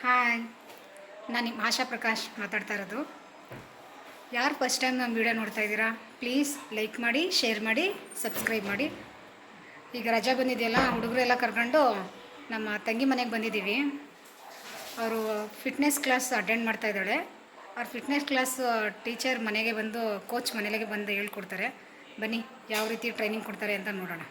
Hi, ನಾನು ನಿಮ್ಮ ಆಶಾ ಪ್ರಕಾಶ್ ಮಾತಾಡ್ತಾ ಇರೋದು. ಯಾರು ಫಸ್ಟ್ ಟೈಮ್ ನಮ್ಮ ವೀಡಿಯೋ ನೋಡ್ತಾ ಇದ್ದೀರಾ, ಪ್ಲೀಸ್ ಲೈಕ್ ಮಾಡಿ, ಶೇರ್ ಮಾಡಿ, ಸಬ್ಸ್ಕ್ರೈಬ್ ಮಾಡಿ. ಈಗ ರಜಾ ಬಂದಿದೆಯಲ್ಲ, ಹುಡುಗರೆಲ್ಲ ಕರ್ಕೊಂಡು ನಮ್ಮ ತಂಗಿ ಮನೆಗೆ ಬಂದಿದ್ದೀವಿ. ಅವರು ಫಿಟ್ನೆಸ್ ಕ್ಲಾಸ್ ಅಟೆಂಡ್ ಮಾಡ್ತಾ ಇದ್ದಾಳೆ. ಅವ್ರ ಫಿಟ್ನೆಸ್ ಕ್ಲಾಸ್ ಟೀಚರ್ ಮನೆಗೆ ಬಂದು, ಕೋಚ್ ಮನೆಗೆ ಬಂದು ಹೇಳ್ಕೊಡ್ತಾರೆ. ಬನ್ನಿ, ಯಾವ ರೀತಿ ಟ್ರೈನಿಂಗ್ ಕೊಡ್ತಾರೆ ಅಂತ ನೋಡೋಣ.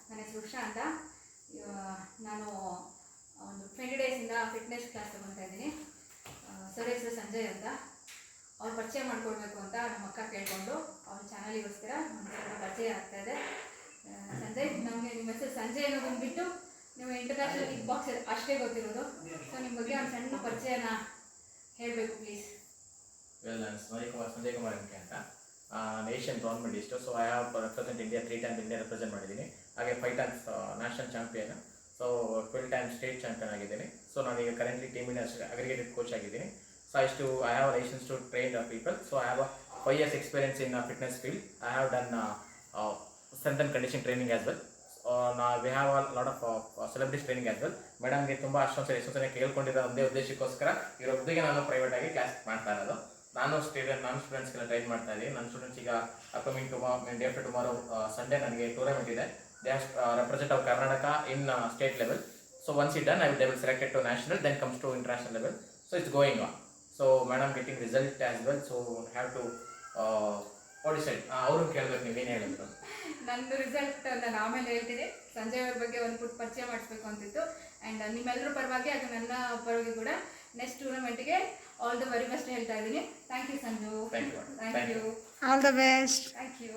ನನ್ನ ಹೆಸರು ಉಷಾ ಅಂತ. ನಾನು ಒಂದು 20 ಡೇಸಿಂದ ಫಿಟ್ನೆಸ್ ಕ್ಲಾಸ್ ತಗೊತಾ ಇದ್ದೀನಿ. ಸರ್ ಹೆಸರು ಸಂಜಯ್ ಅಂತ. ಅವ್ರು ಪರಿಚಯ ಮಾಡ್ಕೊಳ್ಬೇಕು ಅಂತ ನಮ್ಮ ಅಕ್ಕ ಕೇಳಿಕೊಂಡು ಅವ್ರ ಚಾನಲಿಗೋಸ್ಕರ ನಮ್ಮ ಪರಿಚಯ ಆಗ್ತಾಯಿದೆ. ಸಂಜಯ್, ನಮಗೆ ನಿಮ್ಮ ಹೆಸರು ಸಂಜಯ್ ಅನ್ನೋದನ್ನು ಬಿಟ್ಟು ನೀವು ಇಂಟರ್ನ್ಯಾಷನಲ್ ಕಿಕ್ ಬಾಕ್ಸರ್ ಅಷ್ಟೇ ಗೊತ್ತಿರೋದು. ಸೊ ನಿಮ್ಮ ಬಗ್ಗೆ ಒಂದು ಸಣ್ಣ ಪರಿಚಯನ ಹೇಳಬೇಕು ಪ್ಲೀಸ್. ನಾನು ಸಂಜಯ್ ಕುಮಾರ್ ಎಂ ಕೆ ಅಂತ. Asian bronze medalist. So I have represent India 3 times India represent ಮಾಡಿದ್ದೀನಿ. ಹಾಗೆ 5 times national champion. So 12 times state champion ಆಗಿದ್ದೀನಿ. ಸೊ ನಾನೀಗ currently team India aggregated coach ಆಗಿದ್ದೀನಿ. So I have license to train people. So I have 5 years experience in fitness field. I have done strength and conditioning training as well. We have a lot of celebrities training as well. ಮೇಡಮ್ಗೆ ತುಂಬ ಎಷ್ಟೊಂದು ಸಲ ಕೇಳ್ಕೊಂಡಿರೋ ಒಂದೇ ಉದ್ದೇಶಕ್ಕೋಸ್ಕರ ಇವರೊಬ್ಬರಿಗೆ ನಾನು ಪ್ರೈವೇಟಾಗಿ class ಮಾಡ್ತಾ ಇರೋದು. ನಾನು ಸ್ಟೂಡೆಂಟ್ಸ್ಗೆಲ್ಲ train ಮಾಡ್ತಾ ಇದ್ದೀನಿ. ನನ್ನ ಸ್ಟೂಡೆಂಟ್ಸ್ ಈಗ upcoming day after tomorrow Sunday ನನಗೆ ಟೂರ್ನಮೆಂಟ್ ಇದೆ. They have represent our Karnataka in state level. So once it done they will selected to national, then comes to international level. So it's going on. So madam getting result as well. So have to what is it? ಅವ್ರನ್ನ ಕೇಳಬೇಕು, ನೀವೇನು ಹೇಳಿದ್ರು? ನಂದು result ನಾನು ಆಮೇಲೆ ಹೇಳ್ತೀನಿ. ಸಂಜಯ್ ಅವ್ರ ಬಗ್ಗೆ ಒಂದು ಪುಟ್ ಪರಿಚಯ ಮಾಡಿಸ್ಬೇಕು ಅಂತಿತ್ತು. ಆ್ಯಂಡ್ ನಿಮ್ಮೆಲ್ಲರ ಪರವಾಗಿ ಹಾಗೂ ನನ್ನ ಪರವಾಗಿ ಕೂಡ ನೆಕ್ಸ್ಟ್ ಟೂರ್ನಮೆಂಟ್ಗೆ ಆಲ್ ದ ವೆರಿ ಬೆಸ್ಟ್ ಹೇಳ್ತಾ ಇದ್ದೀನಿ. Thank you Sanju. Thank you. Thank you. All the best. Thank you.